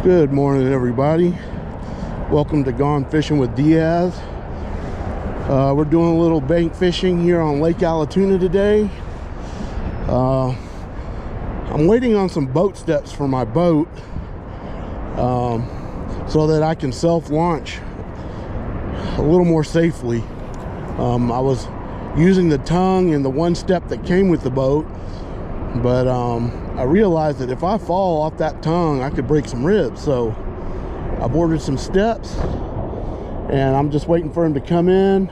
Good morning, everybody. Welcome to Gone Fishing with Diaz. We're doing a little bank fishing here on Lake Allatoona today. I'm waiting on some boat steps for my boat so that I can self-launch a little more safely. I was using the tongue and the one step that came with the boat, but I realized that if I fall off that tongue, I could break some ribs. So I've ordered some steps and I'm just waiting for him to come in.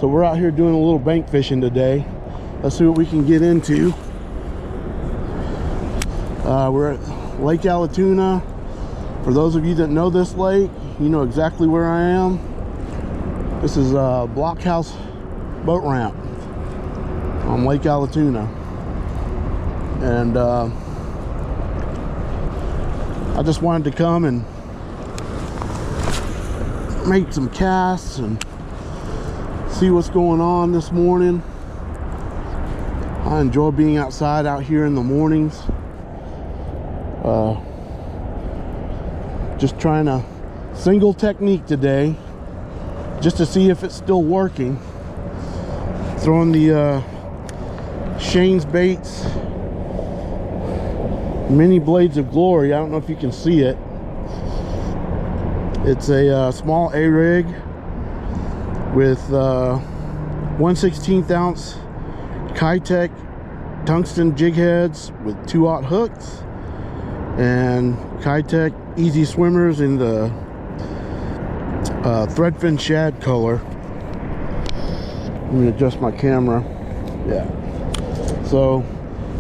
So we're out here doing a little bank fishing today. Let's see what we can get into. We're at Lake Allatoona. For those of you that know this lake, you know exactly where I am. This is a blockhouse boat ramp on Lake Allatoona. And I just wanted to come and make some casts and see what's going on this morning. I enjoy being outside out here in the mornings. Just trying a single technique today just to see if it's still working. Throwing the Shane's Baits Mini Blades of Glory. I don't know if you can see it. It's a small A-rig with 1/16 ounce Kitech tungsten jig heads with 2/0 hooks and Kitech easy swimmers in the threadfin shad color. Let me adjust my camera. Yeah. So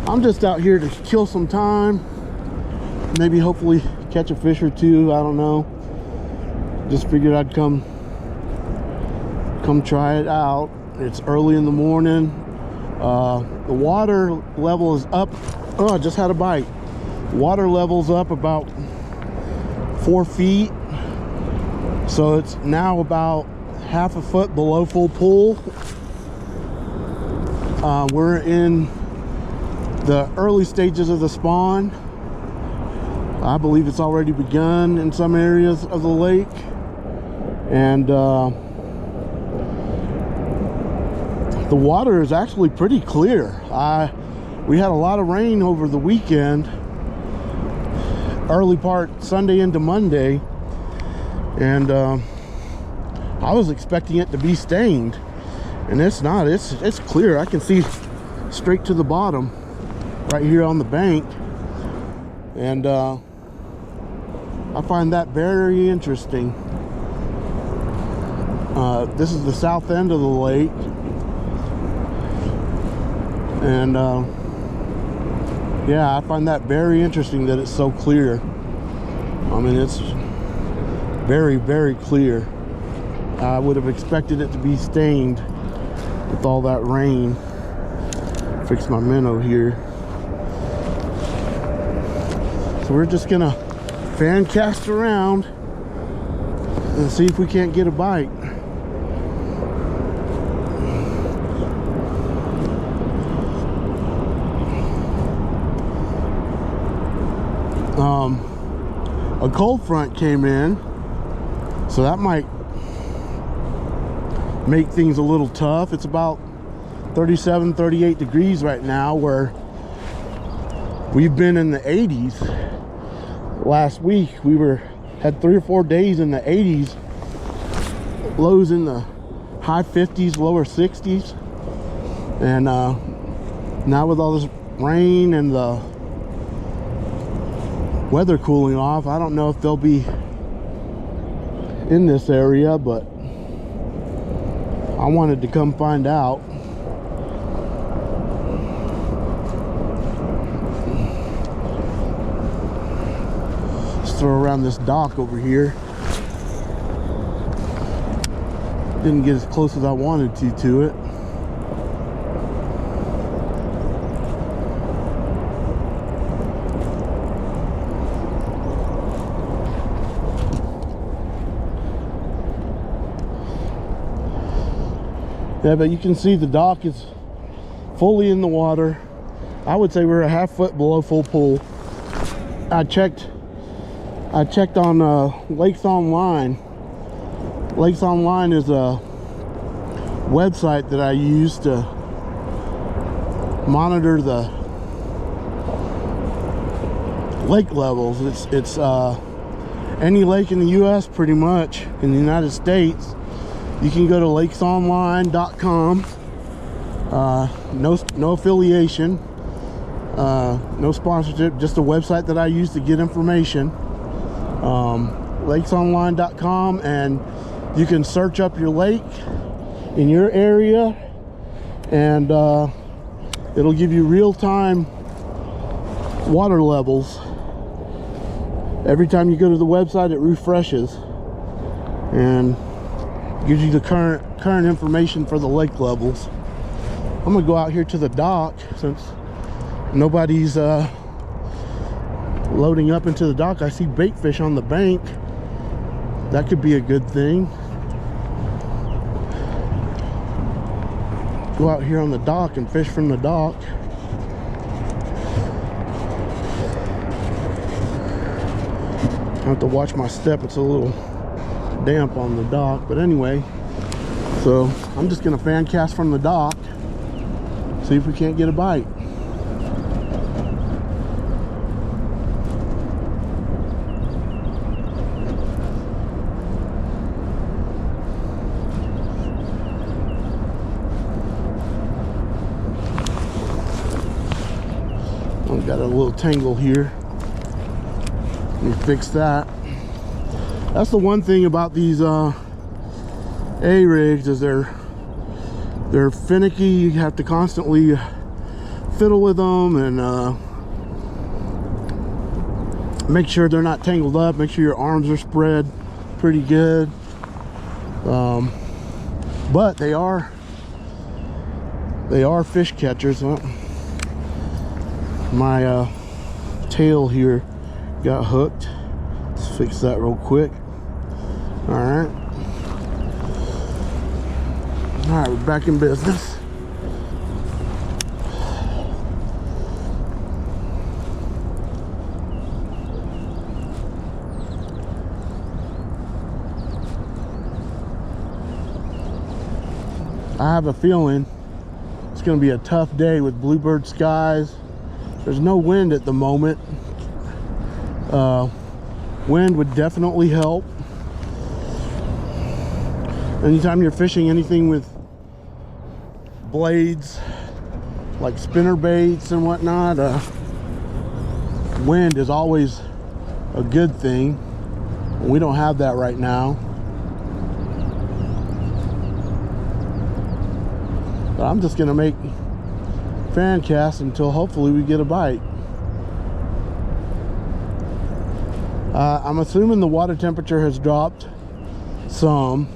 I'm just out here to kill some time, maybe hopefully catch a fish or two. I don't know. Just figured I'd come try it out. It's early in the morning. The water level is up. Oh, I just had a bite. Water level's up about 4 feet, so it's now about half a foot below full pool. We're in the early stages of the spawn. I believe it's already begun in some areas of the lake, and the water is actually pretty clear. We had a lot of rain over the weekend, early part Sunday into Monday, and I was expecting it to be stained, and it's not. It's clear. I can see straight to the bottom right here on the bank, and I find that very interesting. This is the south end of the lake, and yeah, I find that very interesting that it's so clear. I mean, it's very, very clear. I would have expected it to be stained with all that rain. Fix my minnow here. So we're just gonna fan cast around and see if we can't get a bite. A cold front came in, so that might make things a little tough. It's about 37, 38 degrees right now, where we've been in the 80s. Last week we had 3 or 4 days in the 80s, lows in the high 50s, lower 60s, and now with all this rain and the weather cooling off, I don't know if they'll be in this area, but I wanted to come find out. Let's throw around this dock over here. Didn't get as close as I wanted to it. Yeah, but you can see the dock is fully in the water. I would say we're a half foot below full pool. I checked I checked on Lakes Online. Lakes Online is a website that I use to monitor the lake levels. It's any lake in the U.S. pretty much, in the United States. You can go to lakesonline.com. No affiliation, no sponsorship, just a website that I use to get information. Lakesonline.com, and you can search up your lake in your area, and it'll give you real-time water levels. Every time you go to the website, it refreshes and gives you the current information for the lake levels. I'm gonna go out here to the dock since nobody's loading up into the dock. I see bait fish on the bank. That could be a good thing. Go out here on the dock and fish from the dock. I have to watch my step. It's a little damp on the dock, but anyway, so I'm just gonna fan cast from the dock, see if we can't get a bite. I've got a little tangle here. Let me fix that. That's the one thing about these A-rigs, is they're finicky. You have to constantly fiddle with them and make sure they're not tangled up. Make sure your arms are spread pretty good. But they are fish catchers. Well, my tail here got hooked. Let's fix that real quick. Alright, we're back in business. I have a feeling it's going to be a tough day with bluebird skies. There's no wind at the moment. Wind would definitely help. Anytime you're fishing anything with blades, like spinner baits and whatnot, wind is always a good thing. We don't have that right now. But I'm just gonna make fan casts until hopefully we get a bite. I'm assuming the water temperature has dropped some.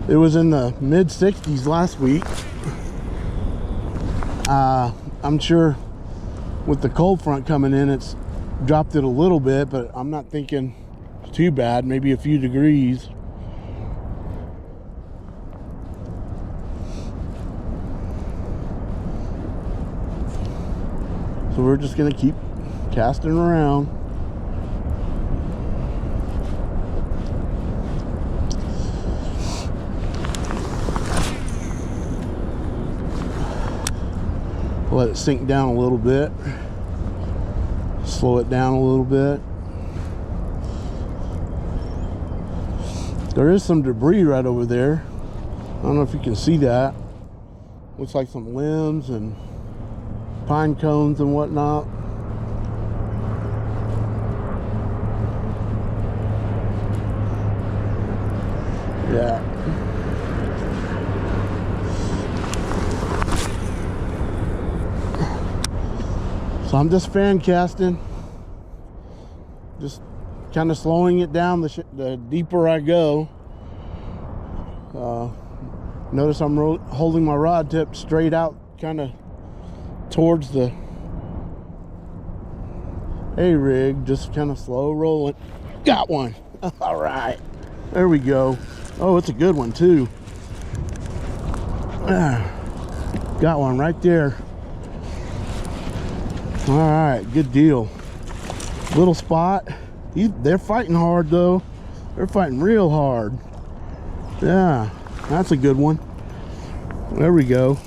It was in the mid 60s last week. I'm sure with the cold front coming in, it's dropped it a little bit, but I'm not thinking too bad, maybe a few degrees. So we're just gonna keep casting around. Let it sink down a little bit, slow it down a little bit. There is some debris right over there. I don't know if you can see that. Looks like some limbs and pine cones and whatnot. Yeah. So I'm just fan casting, just kind of slowing it down the deeper I go. Notice I'm holding my rod tip straight out, kind of towards the A-rig, just kind of slow rolling. Got one. All right, there we go. Oh, it's a good one too. Got one right there. All right, good deal. Little spot, They're fighting hard though. They're fighting real hard. Yeah, that's a good one. There we go.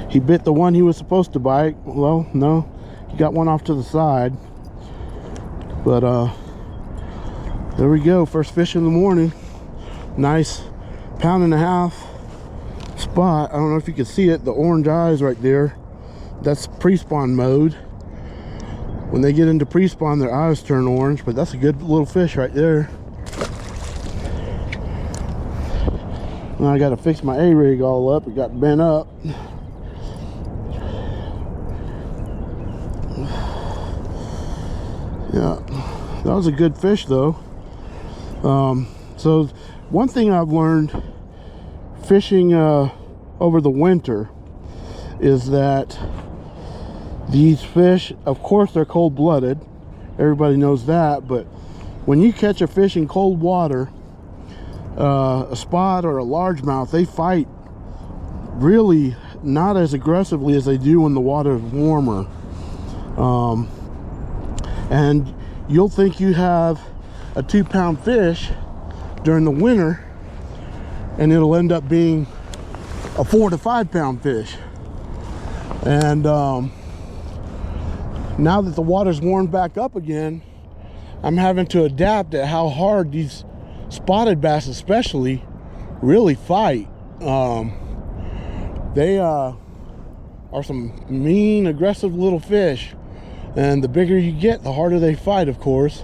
He bit the one he was supposed to bite. Well, no, he got one off to the side. But there we go, first fish in the morning. Nice 1.5 pound spot. I don't know if you can see it, the orange eyes right there. That's pre-spawn mode. When they get into pre-spawn, their eyes turn orange, but that's a good little fish right there. Now I got to fix my A-rig all up. It got bent up. Yeah, that was a good fish though. So one thing I've learned fishing over the winter is that these fish, of course, they're cold-blooded. Everybody knows that. But when you catch a fish in cold water, a spot or a largemouth, they fight really not as aggressively as they do when the water is warmer. And you'll think you have a 2-pound fish during the winter, and it'll end up being a 4 to 5 pound fish. And now that the water's warmed back up again, I'm having to adapt at how hard these spotted bass especially really fight. They are some mean, aggressive little fish, and the bigger you get, the harder they fight, of course.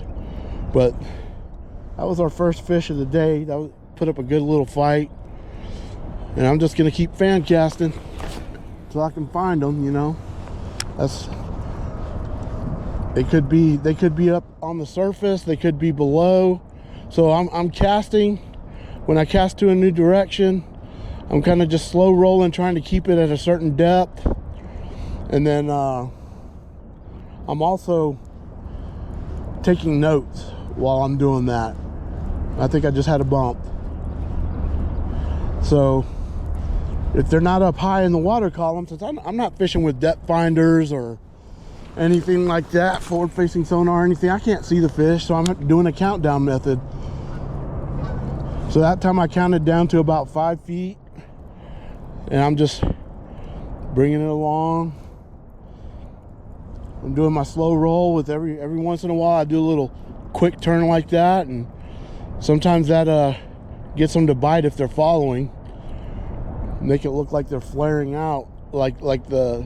But that was our first fish of the day. That put up a good little fight, and I'm just gonna keep fan casting till I can find them. You know, they could be up on the surface, they could be below. So I'm casting. When I cast to a new direction, I'm kind of just slow rolling, trying to keep it at a certain depth. And then I'm also taking notes while I'm doing that. I think I just had a bump. So if they're not up high in the water column, since I'm not fishing with depth finders or anything like that, forward facing sonar or anything, I can't see the fish, so I'm doing a countdown method. So that time I counted down to about 5 feet, and I'm just bringing it along. I'm doing my slow roll with every once in a while I do a little quick turn like that, and sometimes that gets them to bite if they're following. Make it look like they're flaring out, like the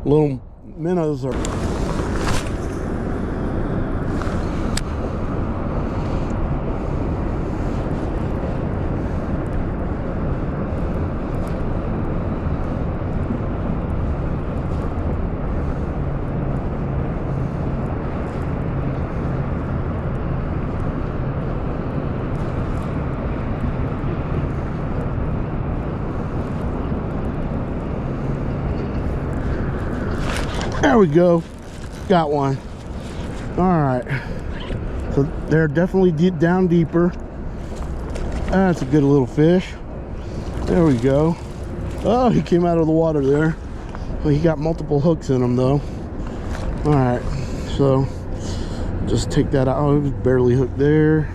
little minnows are. There we go, got one. All right, so they're definitely down deeper. That's a good little fish. There we go. Oh, he came out of the water there. Well, he got multiple hooks in him though. All right, so just take that out. Oh, it was barely hooked there.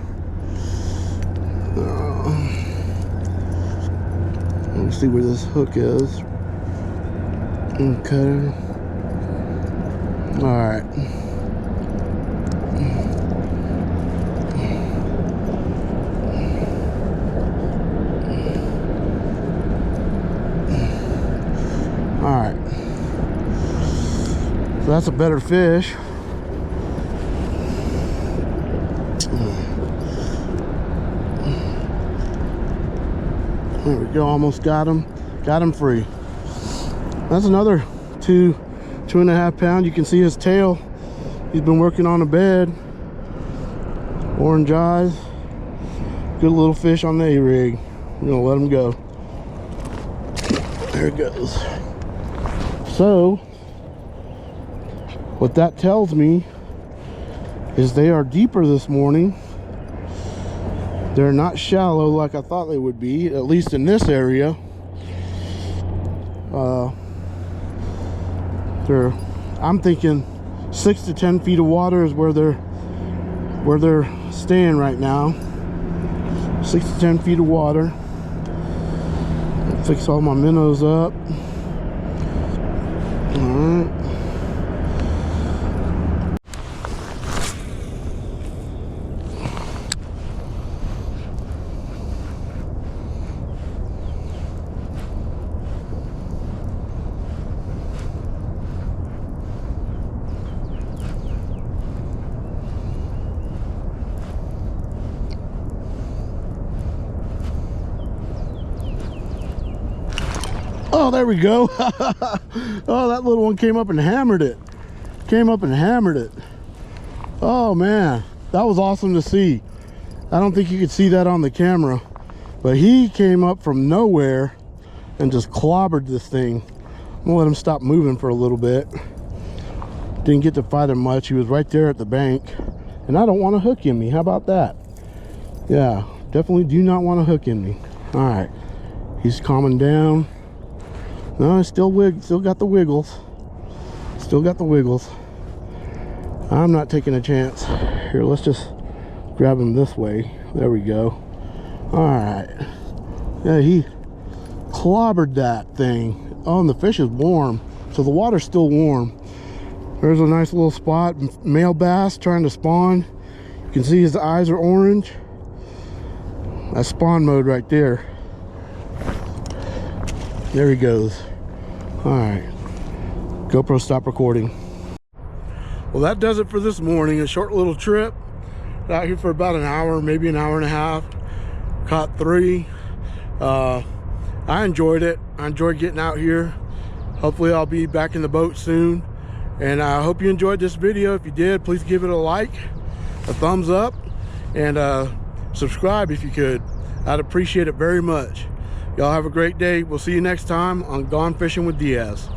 Let's see where this hook is. Okay. All right. All right. So that's a better fish. There we go. Almost got him. Got him free. That's another 2.5 pound. You can see his tail. He's been working on a bed. Orange eyes. Good little fish on the A-rig. We're gonna let him go. There it goes. So what that tells me is they are deeper this morning. They're not shallow like I thought they would be, at least in this area. I'm thinking 6 to 10 feet of water is where they're staying right now. 6 to 10 feet of water. I'll fix all my minnows up. All right. Oh, there we go. Oh, that little one came up and hammered it. Oh man, that was awesome to see. I don't think you could see that on the camera, but he came up from nowhere and just clobbered this thing. I'm gonna let him stop moving for a little bit. Didn't get to fight him much. He was right there at the bank, and I don't want to hook in me. How about that? Yeah, definitely do not want to hook in me. All right, he's calming down. No, I still got the wiggles. I'm not taking a chance. Here, let's just grab him this way. There we go. All right. Yeah, he clobbered that thing. Oh, and the fish is warm, so the water's still warm. There's a nice little spot. Male bass trying to spawn. You can see his eyes are orange. That's spawn mode right there. There he goes. All right, GoPro, stop recording. Well, that does it for this morning. A short little trip out here for about an hour, maybe an hour and a half. Caught 3. I enjoyed it. I enjoyed getting out here. Hopefully I'll be back in the boat soon, and I hope you enjoyed this video. If you did, please give it a like, a thumbs up, and subscribe if you could. I'd appreciate it very much. Y'all have a great day. We'll see you next time on Gone Fishing with Diaz.